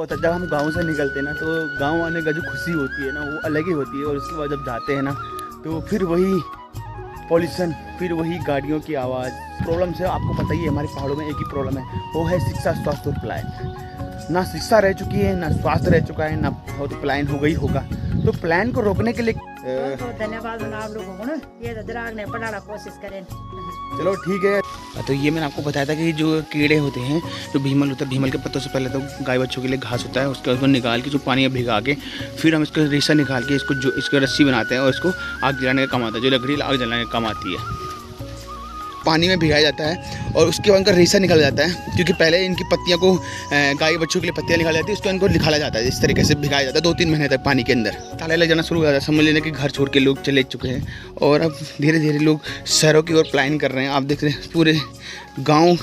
होता है जब हम गांव से निकलते हैं ना, तो गांव आने का जो खुशी होती है ना वो अलग ही होती है। और उसके बाद जब जाते हैं ना तो फिर वही पॉल्यूशन, फिर वही गाड़ियों की आवाज़, प्रॉब्लम से आपको पता ही है हमारे पहाड़ों में एक ही प्रॉब्लम है, वो है शिक्षा, स्वास्थ्य और पलायन। ना शिक्षा रह चुकी है, ना स्वास्थ्य रह चुका है, ना तो पलायन हो गई होगा। तो पलायन को रोकने के लिए तो धन्यवाद आप लोगों को ना, ये दराग ने पढ़ाना कोशिश करें। चलो ठीक है। तो ये मैंने आपको बताया था कि जो कीड़े होते हैं, जो भीमल होता है, भीमल के पत्तों से पहले तो गाय बच्चों के लिए घास होता है, उसके उसको निकाल के जो पानी में भिगा के फिर हम इसका रेशा निकाल के इसको जो इसका रस्सी बनाते हैं और इसको आग जलाने का काम आता है। जो लकड़ी आग जलाने का काम आती है, पानी में भिगाया जाता है और उसके बाद इनका रेशा निकाला जाता है। क्योंकि पहले इनकी पत्तियों को गाय बच्चों के लिए पत्तियाँ निकाली जाती है, उसको इनको निकाला जाता है। इस तरीके से भिगाया जाता है 2-3 महीने तक पानी के अंदर। ताला लग जाना शुरू हो जाता है, समझ लेने कि घर छोड़ के लोग चले चुके हैं और अब धीरे धीरे लोग शहरों की ओर पलायन कर रहे हैं। आप देख रहे हैं पूरे गाँव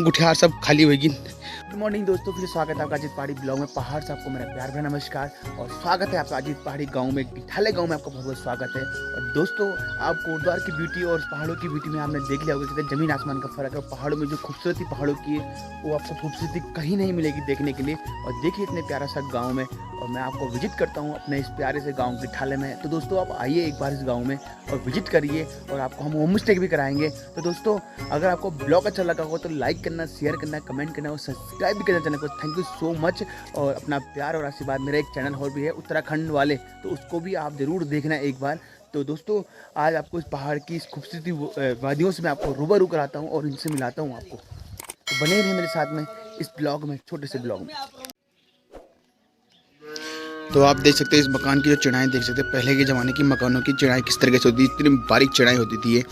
गुठियार सब खाली होगी। गुड मॉर्निंग दोस्तों, फिर स्वागत है आपका अजीत पहाड़ी ब्लॉग में। पहाड़ से आपको मेरा प्यार भरा नमस्कार और स्वागत है आपका अजीत पहाड़ी गांव में, गिठाले गांव में आपका बहुत बहुत स्वागत है। और दोस्तों, आप कोटद्वार की ब्यूटी और पहाड़ों की ब्यूटी में आपने देख लिया होगा कि जमीन आसमान का फर्क है। पहाड़ों में जो खूबसूरती पहाड़ों की है वो आपको खूबसूरती कहीं नहीं मिलेगी देखने के लिए। और देखिए इतने प्यारा सा गाँव में, और मैं आपको विजिट करता हूँ अपने इस प्यारे से गाँव गिठाले में। तो दोस्तों आप आइए एक बार इस गाँव में और विजिट करिए, और आपको हम होम स्टे भी कराएंगे। तो दोस्तों अगर आपको ब्लॉग अच्छा लगा हो तो लाइक करना, शेयर करना, कमेंट करना और सब्सक्राइब भी करना चैनल को। Thank you so much. और अपना प्यार और आशीर्वाद, मेरा एक चैनल और भी है उत्तराखंड वाले, तो उसको भी आप ज़रूर देखना एक बार। तो दोस्तों आज आपको इस पहाड़ की इस खूबसूरती वादियों से मैं आपको रूबरू कराता हूँ और इनसे मिलाता हूँ आपको। तो बने रहे मेरे साथ में इस ब्लॉग में, छोटे से ब्लॉग में। तो आप देख सकते हैं इस मकान की जो चिड़ाई देख सकते हैं, पहले के ज़माने की मकानों की चिड़ाई किस तरीके से होती थी, इतनी बारीक चिड़ाई होती थी ये।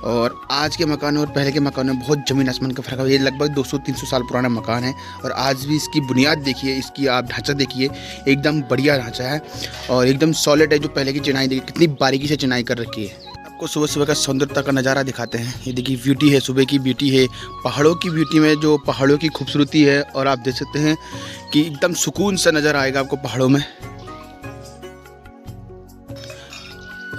और आज के मकान और पहले के मकान में बहुत ज़मीन आसमान का फ़र्क है। ये लगभग 200-300 साल पुराना मकान है और आज भी इसकी बुनियाद देखिए, इसकी आप ढांचा देखिए, एकदम बढ़िया ढांचा है और एकदम सॉलिड है। जो पहले की चिड़ाई देखिए कितनी बारीकी से चिड़ाई कर रखी है। आपको सुबह सुबह का सौंदर्यता का नज़ारा दिखाते हैं। ये देखिए ब्यूटी है, सुबह की ब्यूटी है, पहाड़ों की ब्यूटी में जो पहाड़ों की खूबसूरती है। और आप देख सकते हैं कि एकदम सुकून सा नज़र आएगा आपको पहाड़ों में।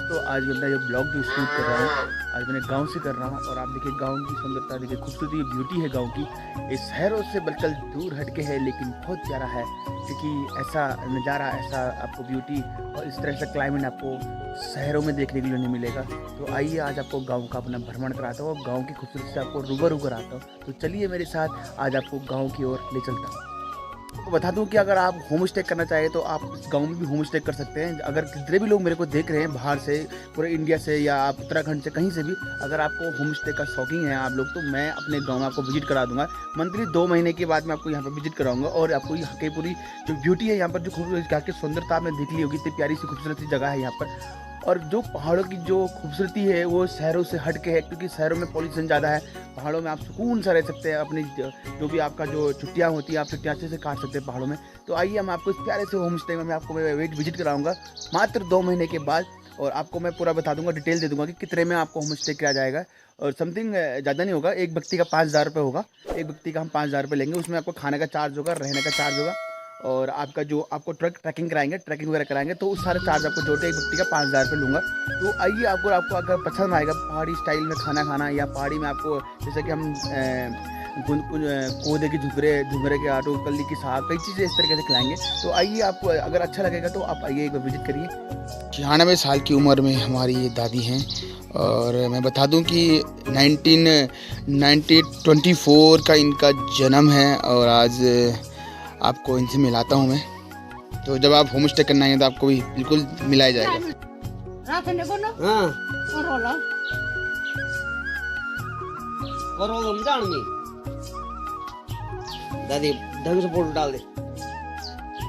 तो आज मैं जो ब्लॉग जो शूट कर रहा हूँ, आज मैंने गांव से कर रहा हूँ। और आप देखिए गांव की सुंदरता देखिए, खूबसूरती, ब्यूटी है गांव की। ये शहरों से बिल्कुल दूर हटके है लेकिन बहुत प्यारा है, क्योंकि ऐसा नज़ारा, ऐसा आपको ब्यूटी और इस तरह से क्लाइमेट आपको शहरों में देखने के लिए नहीं मिलेगा। तो आइए आज आपको गाँव का अपना भ्रमण कराता हूँ और गाँव की खूबसूरती से आपको रूबरू कराता हूँ। तो चलिए मेरे साथ, आज आपको गाँव की ओर ले चलता हूँ। तो बता दूं कि अगर आप होम स्टे करना चाहें तो आप इस गांव में भी होम स्टे कर सकते हैं। अगर कितने भी लोग मेरे को देख रहे हैं बाहर से, पूरे इंडिया से या आप उत्तराखंड से, कहीं से भी, अगर आपको होम स्टे का शौकीन है आप लोग, तो मैं अपने गांव में आपको विजिट करा दूंगा। मंथली 2 महीने के बाद मैं आपको यहाँ पर विजिट कराऊंगा और आपको यहाँ की पूरी जो ब्यूटी है, यहाँ पर जो खूबसूरत की सुंदरता आपने देख ली होगी, इतनी प्यारी सी खूबसूरत सी जगह है यहाँ पर। और जो पहाड़ों की जो खूबसूरती है वो शहरों से हट के है, क्योंकि शहरों में पॉल्यूशन ज़्यादा है। पहाड़ों में आप सुकून से रह सकते हैं, अपनी जो भी आपका जो छुट्टियाँ होती हैं आप छुट्टियाँ अच्छे से काट सकते हैं पहाड़ों में। तो आइए हम आपको इस प्यारे से होम स्टे में मैं आपको विजिट कराऊंगा मात्र 2 महीने के बाद। और आपको मैं पूरा बता दूंगा, डिटेल दे दूंगा कि कितने में आपको होम स्टे किया जाएगा। और समथिंग ज़्यादा नहीं होगा, एक व्यक्ति का 5,000 रुपये होगा। एक व्यक्ति का हम 5,000 रुपये लेंगे। उसमें आपको खाने का चार्ज होगा, रहने का चार्ज होगा, और आपका जो आपको ट्रैकिंग कराएंगे, ट्रैकिंग वगैरह कराएंगे, तो उस सारे चार्ज आपको जोड़ के एक व्यक्ति का 5,000 रुपये लूँगा। तो आइए आपको अगर पसंद आएगा पहाड़ी स्टाइल में खाना खाना, या पहाड़ी में आपको जैसे कि हम कोदे के झुंगरे के आटो, कल्ली की साग, कई चीज़ें इस तरीके से खिलाएंगे। तो आइए, आपको अगर अच्छा लगेगा तो आप आइए एक बार विजिट करिए। 96 साल की उम्र में हमारी ये दादी हैं। और मैं बता दूं कि 1924 का इनका जन्म है। और आज आपको इनसे मिलाता हूँ मैं। तो जब आप होम स्टे करना है तो आपको भी बिल्कुल मिलाया जाएगा। दादी ढंग से फोटो डाल दे।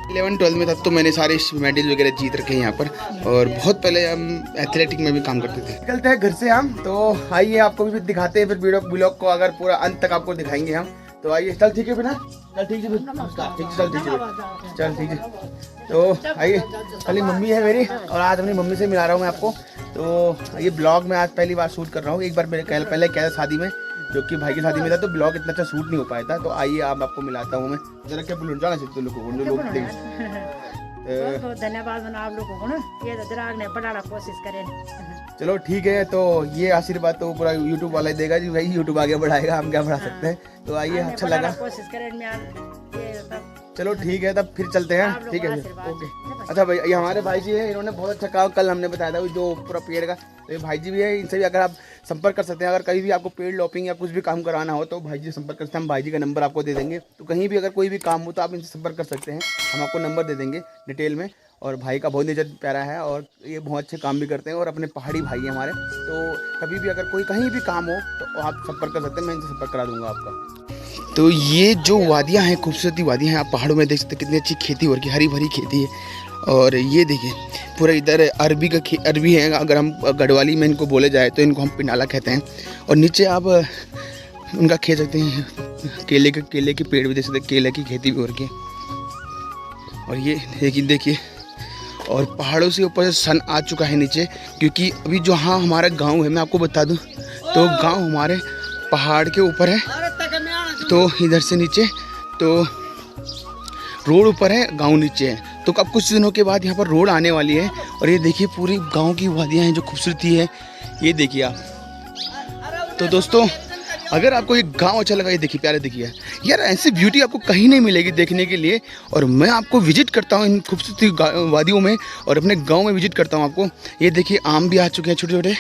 11-12 में तब तो मैंने सारे मेडल वगैरह जीत रखे हैं यहाँ पर। और बहुत पहले हम एथलेटिक में भी काम करते थे। निकलते हैं घर से हम, तो आइए आपको भी दिखाते हैं फिर ब्लॉग को, अगर पूरा अंत तक आपको दिखाएंगे हम। तो आइए, चल ठीक है बिना, चल ठीक है, चल ठीक है। तो आइए, खाली मम्मी है मेरी, और आज अपनी मम्मी से मिला रहा हूँ मैं आपको। तो ये ब्लॉग में आज पहली बार शूट कर रहा हूँ। एक बार मेरे पहले क्या था शादी में, जो कि भाई की शादी में था, तो ब्लॉग इतना अच्छा शूट नहीं हो पाया था। तो आइए अब आपको मिलाता हूँ मैं जरा, क्या बोलूँ जाना चाहिए लोग धन्यवाद आप लोगों को ना, ये दराग ने पढ़ाना कोशिश करें। चलो ठीक है। तो ये आशीर्वाद तो पूरा यूट्यूब वाला ही देगा जी, भाई यूट्यूब आगे बढ़ाएगा, हम क्या बढ़ा सकते हैं। तो आइए, अच्छा लगा, कोशिश करें चलो ठीक है, तब फिर चलते हैं। ठीक है ओके। अच्छा भाई, ये हमारे भाई जी हैं, इन्होंने बहुत अच्छा काम कल हमने बताया था जो पूरा पेड़ का, तो ये भाई जी भी है, इनसे भी अगर आप संपर्क कर सकते हैं। अगर कहीं भी आपको पेड़ लॉपिंग या कुछ भी काम कराना हो तो भाई जी से संपर्क कर सकते हैं। हम भाई जी का नंबर आपको दे देंगे, तो कहीं भी अगर कोई भी काम हो तो आप इनसे संपर्क कर सकते हैं। हम आपको नंबर दे देंगे डिटेल में। और भाई का बहुत नेचर प्यारा है और ये बहुत अच्छे काम भी करते हैं और अपने पहाड़ी भाई हैं हमारे। तो कभी भी अगर कोई कहीं भी काम हो तो आप संपर्क कर सकते हैं, मैं इनसे संपर्क करा दूँगा आपका। तो ये जो वादियाँ हैं, खूबसूरती वादियाँ हैं, आप पहाड़ों में देख सकते हैं कितनी अच्छी खेती हो रही है, हरी भरी खेती है। और ये देखिए पूरा इधर अरबी का अरबी है, अगर हम गढ़वाली में इनको बोले जाए तो इनको हम पिनाला कहते हैं। और नीचे आप उनका खेत सकते हैं, केले के पेड़ भी देख सकते हैं, केले की खेती भी हो रही है। और ये देखिए, और पहाड़ों से ऊपर सन आ चुका है नीचे, क्योंकि अभी जो हाँ हमारा गांव है, मैं आपको बता दूं तो गांव हमारे पहाड़ के ऊपर है, तो इधर से नीचे तो रोड ऊपर है, गांव नीचे है। तो अब कुछ दिनों के बाद यहाँ पर रोड आने वाली है। और ये देखिए पूरी गांव की वादियाँ हैं, जो खूबसूरती है ये देखिए आप। तो दोस्तों अगर आपको ये गांव अच्छा लगा, ये देखिए प्यारे, देखिए यार ऐसी ब्यूटी आपको कहीं नहीं मिलेगी देखने के लिए। और मैं आपको विजिट करता हूँ इन खूबसूरती वादियों में और अपने गांव में विजिट करता हूँ आपको। ये देखिए आम भी आ चुके हैं छोटे छोटे।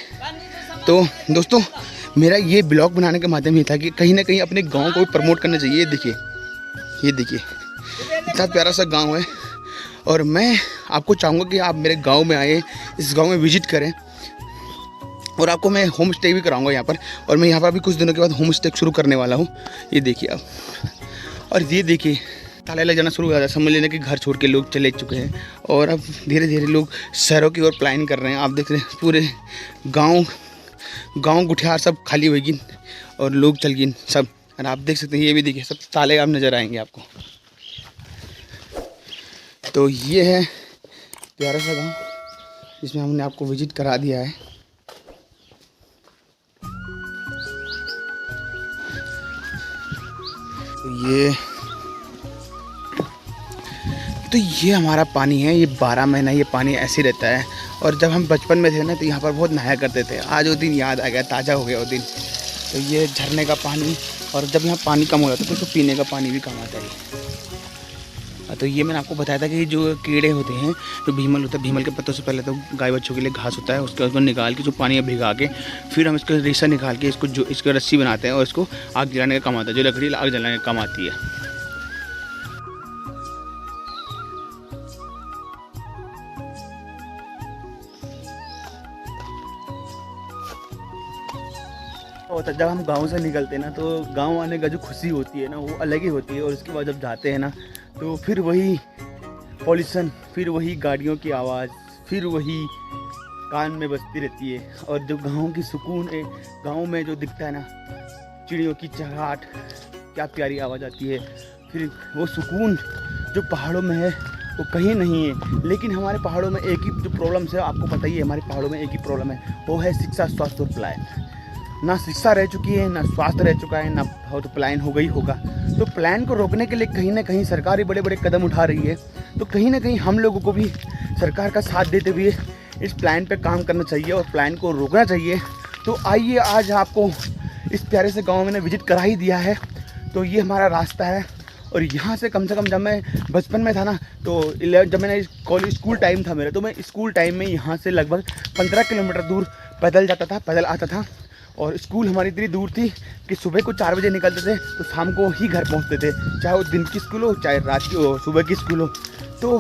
तो दोस्तों मेरा ये ब्लॉग बनाने का माध्यम ये था कि कहीं ना कहीं अपने गाँव को प्रमोट करना चाहिए। ये देखिए इतना प्यारा सा गाँव है। और मैं आपको चाहूँगा कि आप मेरे गाँव में आए, इस गाँव में विजिट करें। और आपको मैं होम स्टे भी कराऊंगा यहाँ पर। और मैं यहाँ पर भी कुछ दिनों के बाद होम स्टे शुरू करने वाला हूँ। ये देखिए आप। और ये देखिए ताला लग जाना शुरू हो जाता है, समझ लेना कि घर छोड़ के लोग चले चुके हैं। और अब धीरे धीरे लोग शहरों की ओर प्लान कर रहे हैं। आप देख रहे हैं पूरे गाँव गुठियार सब खाली होगी और लोग चल गए सब। और आप देख सकते हैं ये भी देखिए सब ताले आप नज़र आएंगे आपको। तो ये है प्यारा सा गाँव जिसमें हमने आपको विजिट करा दिया है। तो ये हमारा पानी है, ये 12 महीना ये पानी ऐसे ही रहता है। और जब हम बचपन में थे ना तो यहाँ पर बहुत नहाया करते थे। आज वो दिन याद आ गया, ताज़ा हो गया वो दिन। तो ये झरने का पानी, और जब यहाँ पानी कम हो जाता है तो उसको पीने का पानी भी कम आता है। तो ये मैंने आपको बताया था कि जो कीड़े होते हैं, जो भीमल होता है, भीमल के पत्तों से पहले तो गाय बच्चों के लिए घास होता है, उसको निकाल के जो पानी में भिगा के फिर हम इसका रेशा निकाल के इसको रस्सी बनाते हैं और इसको आग जलाने का काम आता है। जो लकड़ी आग जलाने का काम आती है। होता जब हम गांव से निकलते हैं ना, तो गांव आने का जो खुशी होती है ना वो अलग ही होती है। और उसके बाद जब जाते हैं ना तो फिर वही पॉल्यूशन, फिर वही गाड़ियों की आवाज़, फिर वही कान में बजती रहती है। और जो गांव की सुकून है, गांव में जो दिखता है ना चिड़ियों की चहचहाट, क्या प्यारी आवाज़ आती है। फिर वो सुकून जो पहाड़ों में है वो कहीं नहीं है। लेकिन हमारे पहाड़ों में एक ही जो प्रॉब्लम है, आपको पता ही है, हमारे पहाड़ों में एक ही प्रॉब्लम है, वो है शिक्षा, स्वास्थ्य और पलायन। ना शिक्षा रह चुकी है, ना स्वास्थ्य रह चुका है, ना तो पलायन हो गई होगा। तो पलायन को रोकने के लिए कहीं ना कहीं सरकार ही बड़े बड़े कदम उठा रही है। तो कहीं ना कहीं हम लोगों को भी सरकार का साथ देते हुए इस प्लान पे काम करना चाहिए और प्लान को रोकना चाहिए। तो आइए आज आपको इस प्यारे से गांव में मैंने विजिट करा ही दिया है। तो ये हमारा रास्ता है। और यहाँ से कम जब मैं बचपन में था ना, तो जब मैंने स्कूल टाइम था मेरा, तो मैं स्कूल टाइम में यहाँ से लगभग 15 किलोमीटर दूर पैदल जाता था, पैदल आता था। और स्कूल हमारी इतनी दूर थी कि सुबह को 4 बजे निकलते थे तो शाम को ही घर पहुंचते थे, चाहे वो दिन की स्कूल हो चाहे रात की हो, सुबह की स्कूल हो। तो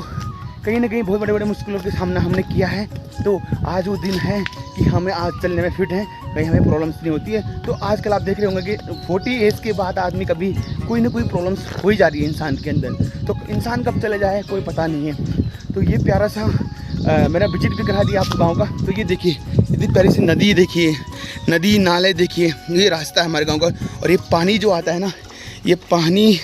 कहीं ना कहीं बहुत बड़े बड़े मुश्किलों के सामना हमने किया है। तो आज वो दिन है कि हमें आज चलने में फिट हैं, कहीं हमें प्रॉब्लम्स नहीं होती है। तो आजकल आप देख रहे होंगे कि 40 एज के बाद आदमी कभी कोई ना कोई प्रॉब्लम्स हो ही जा रही है इंसान के अंदर। तो इंसान कब चले जाए कोई पता नहीं है। तो ये प्यारा सा मैंने विजिट भी करा दिया आपको गाँव का। तो ये देखिए इतनी प्यारी सी नदी, देखिए नदी नाले, देखिए ये रास्ता है हमारे गांव का। और ये पानी जो आता है ना, ये पानी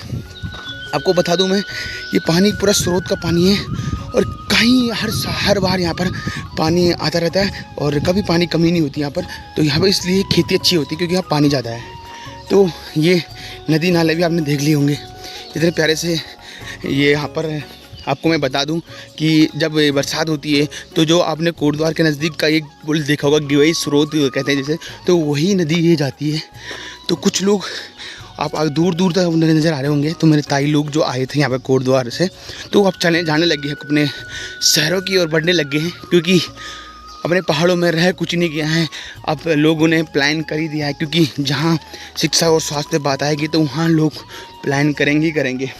आपको बता दूं मैं, ये पानी पूरा स्रोत का पानी है। और कहीं हर बार यहाँ पर पानी आता रहता है और कभी पानी कमी नहीं होती यहाँ पर। तो यहाँ पर इसलिए खेती अच्छी होती है क्योंकि यहाँ पानी ज़्यादा है। तो ये नदी नाले भी आपने देख लिए होंगे इतने प्यारे से। ये यहाँ पर आपको मैं बता दूं कि जब बरसात होती है तो जो आपने कोटद्वार के नज़दीक का एक पुल देखा होगा, गिवई स्रोत कहते हैं जैसे, तो वही नदी ये जाती है। तो कुछ लोग आप दूर दूर तक नज़र आ रहे होंगे। तो मेरे ताई लोग जो आए थे यहाँ पे कोटद्वार से, तो अब जाने लगे हैं अपने शहरों की ओर बढ़ने लगे हैं, क्योंकि अपने पहाड़ों में रह कुछ नहीं किया है। अब लोगों ने प्लान कर ही दिया है, क्योंकि जहाँ शिक्षा और स्वास्थ्य बात आएगी तो वहाँ लोग प्लान करेंगे ही करेंगे।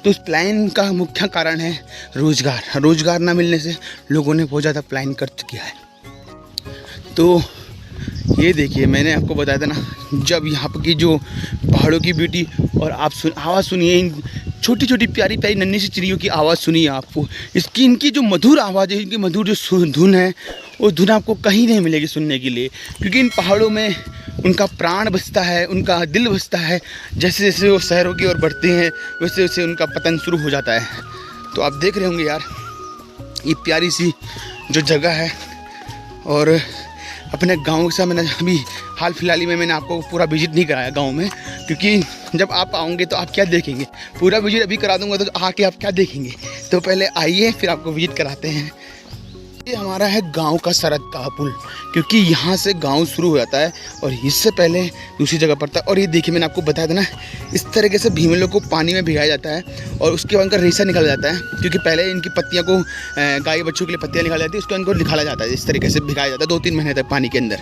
तो उस प्लान का मुख्य कारण है रोज़गार। रोज़गार ना मिलने से लोगों ने बहुत ज़्यादा प्लान कर किया है। तो ये देखिए, मैंने आपको बताया था ना, जब यहाँ पर की जो पहाड़ों की ब्यूटी, और आप आवाज़ सुनिए, इन छोटी छोटी प्यारी प्यारी नन्ही सी चिड़ियों की आवाज़ सुनिए आपको। इनकी जो मधुर आवाज़ है, इनकी मधुर जो धुन है, वो धुन आपको कहीं नहीं मिलेगी सुनने के लिए, क्योंकि इन पहाड़ों में उनका प्राण बसता है, उनका दिल बसता है। जैसे जैसे वो शहरों की ओर बढ़ते हैं वैसे वैसे उनका पतन शुरू हो जाता है। तो आप देख रहे होंगे यार, ये प्यारी सी जो जगह है। और अपने गांव से मैंने अभी हाल फिलहाल ही में मैंने आपको पूरा विजिट नहीं कराया गांव में, क्योंकि जब आप आओगे तो आप क्या देखेंगे। पूरा विजिट अभी करा दूंगा तो आके आप क्या देखेंगे। तो पहले आइए, फिर आपको विजिट कराते हैं। ये हमारा है गांव का सड़क का पुल, क्योंकि यहाँ से गांव शुरू हो जाता है और इससे पहले दूसरी जगह पड़ता है। और ये देखिए, मैंने आपको बताया था ना, इस तरीके से भीमलों को पानी में भिगाया जाता है और उसके बाद उनका रेशा निकल जाता है, क्योंकि पहले इनकी पत्तियाँ को गाय बच्चों के लिए पत्तियाँ निकाली जाती है, उसको इनको निकाला जाता है। इस तरीके से भिगाया जाता है 2-3 महीने तक पानी के अंदर।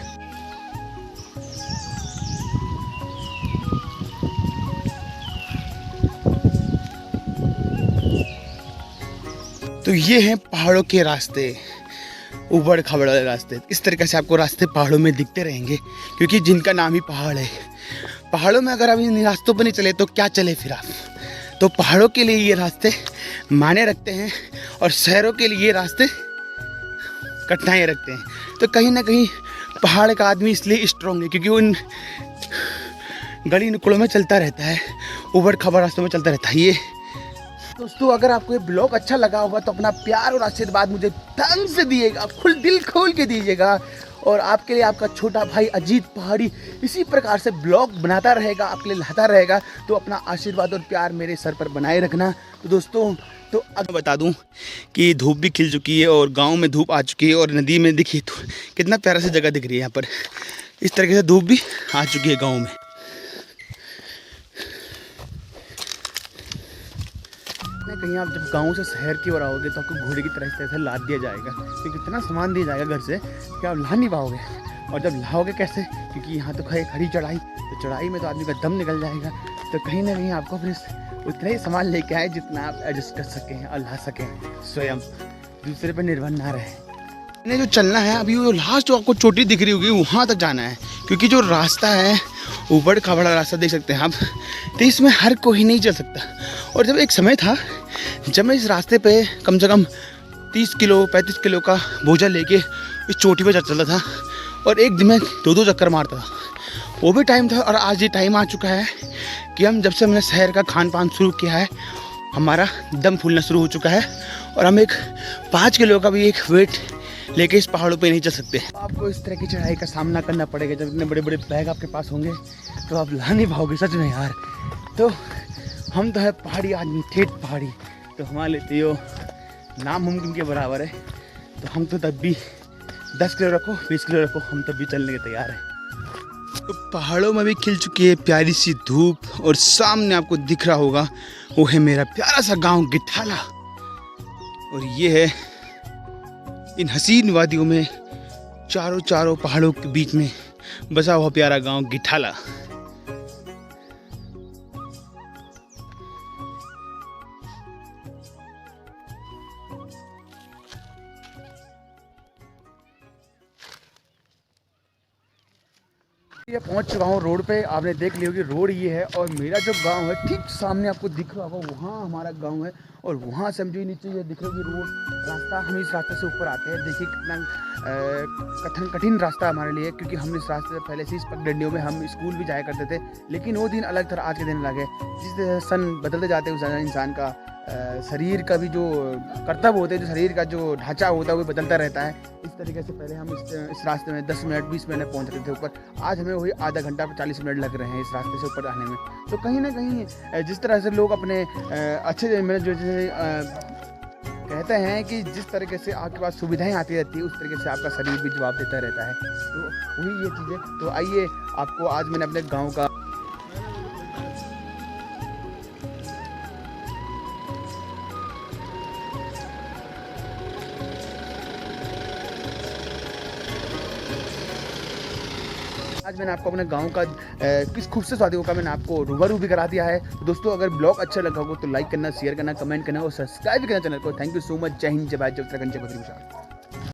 तो ये हैं पहाड़ों के रास्ते, उबड़ खाबड़ वाले रास्ते। इस तरीके से आपको रास्ते पहाड़ों में दिखते रहेंगे, क्योंकि जिनका नाम ही पहाड़ है। पहाड़ों में अगर आप इन रास्तों पर नहीं चले तो क्या चले फिर आप। तो पहाड़ों के लिए ये रास्ते मायने रखते हैं और शहरों के लिए ये रास्ते कठिनाइयाँ रखते हैं। तो कहीं ना कहीं पहाड़ का आदमी इसलिए स्ट्रॉन्ग है, क्योंकि वो इन गली नुक्कड़ों में चलता रहता है, उबड़ खाबड़ रास्तों में चलता रहता है। ये दोस्तों, अगर आपको ये ब्लॉग अच्छा लगा होगा तो अपना प्यार और आशीर्वाद मुझे ढंग से दिएगा, दिल खोल के दीजिएगा। और आपके लिए आपका छोटा भाई अजीत पहाड़ी इसी प्रकार से ब्लॉग बनाता रहेगा, आपके लिए लाता रहेगा। तो अपना आशीर्वाद और प्यार मेरे सर पर बनाए रखना। तो दोस्तों, तो अब बता दूं कि धूप भी खिल चुकी है और गांव में धूप आ चुकी है, और नदी में देखिए तो कितना प्यारा सी जगह दिख रही है यहाँ पर। इस तरीके से धूप भी आ चुकी है गाँव में। कहीं आप जब गांव से शहर की ओर आओगे तो आपको घोड़े की तरह से लाद दिया जाएगा, क्योंकि इतना सामान दिया जाएगा घर से कि आप ला नहीं पाओगे। और जब लाओगे कैसे, क्योंकि यहाँ तो खड़ी चढ़ाई, तो चढ़ाई में तो आदमी का दम निकल जाएगा। तो कहीं ना कहीं आपको अपने उतना ही सामान लेके आए जितना आप एडजस्ट कर सकें और ला सकें, स्वयं दूसरे पर निर्भर ना रहे। इन्हें जो चलना है अभी, वो लास्ट जो आपको चोटी दिख रही होगी वहाँ तक जाना है, क्योंकि जो रास्ता है ऊबड़ खाबड़ा रास्ता देख सकते हैं आप, तो इसमें हर कोई नहीं चल सकता। और जब एक समय था जब मैं इस रास्ते पे कम से कम 30 किलो 35 किलो का बोझा लेके इस चोटी पे चलता था, और एक दिन में 2-2 चक्कर मारता था। वो भी टाइम था। और आज ये टाइम आ चुका है कि हम जब से हमने शहर का खान पान शुरू किया है, हमारा दम फूलना शुरू हो चुका है, और हम एक 5 किलो का भी एक वेट लेके इस पहाड़ों पे नहीं चल सकते। आपको इस तरह की चढ़ाई का सामना करना पड़ेगा। जब इतने बड़े बड़े बैग आपके पास होंगे तो आप ला नहीं पाओगे, सच में यार। तो हम तो है पहाड़ी आदमी, ठेठ पहाड़ी, तो हमारे लिए तो यो नामुमकिन के बराबर है। तो हम तो तब भी 10 किलो रखो 20 किलो रखो, हम तब भी चलने के तैयार हैं। तो पहाड़ों में भी खिल चुकी है प्यारी सी धूप, और सामने आपको दिख रहा होगा वो है मेरा प्यारा सा गांव गिठाला। और ये है इन हसीन वादियों में चारों पहाड़ों के बीच में बसा हुआ प्यारा गांव गिठाला। ये पहुंच चुका हूँ रोड पे। आपने देख ली होगी रोड ये है, और मेरा जो गांव है ठीक सामने आपको दिख रहा होगा, वहाँ हमारा गांव है। और वहाँ से हम जो नीचे ये दिख रही होगी रोड रास्ता, हम इस रास्ते से ऊपर आते हैं। देखिए कितना कठिन रास्ता हमारे लिए, क्योंकि हम इस रास्ते से पहले से इस पगडंडियों में हम स्कूल भी जाया करते थे। लेकिन वो दिन अलग था, आज के दिन अलग है। जिस सन बदलते जाते हैं उस इंसान का शरीर का भी जो कर्तव्य होते हैं, जो शरीर का जो ढांचा होता है वो बदलता रहता है। इस तरीके से पहले हम इस रास्ते में 10 मिनट 20 मिनट पहुंच रहे थे ऊपर, आज हमें वही आधा घंटा 40 मिनट लग रहे हैं इस रास्ते से ऊपर आने में। तो कहीं ना कहीं जिस तरह से लोग अपने अच्छे में जो कहते हैं कि जिस तरीके से आपके पास सुविधाएं आती रहती है, उस तरीके से आपका शरीर भी जवाब देता रहता है। तो वही ये चीज़ें। तो आइए, आपको आज मैंने अपने गाँव का आज मैंने आपको अपने गांव का किस खूबसूरत वादियों का मैंने आपको रूबरू भी करा दिया है। तो दोस्तों अगर ब्लॉग अच्छा लगा हो तो लाइक करना, शेयर करना, कमेंट करना और सब्सक्राइब करना चैनल को। Thank you so much. जय हिंद, जय भारत, जय उत्तराखंड, जय बद्री विशाल।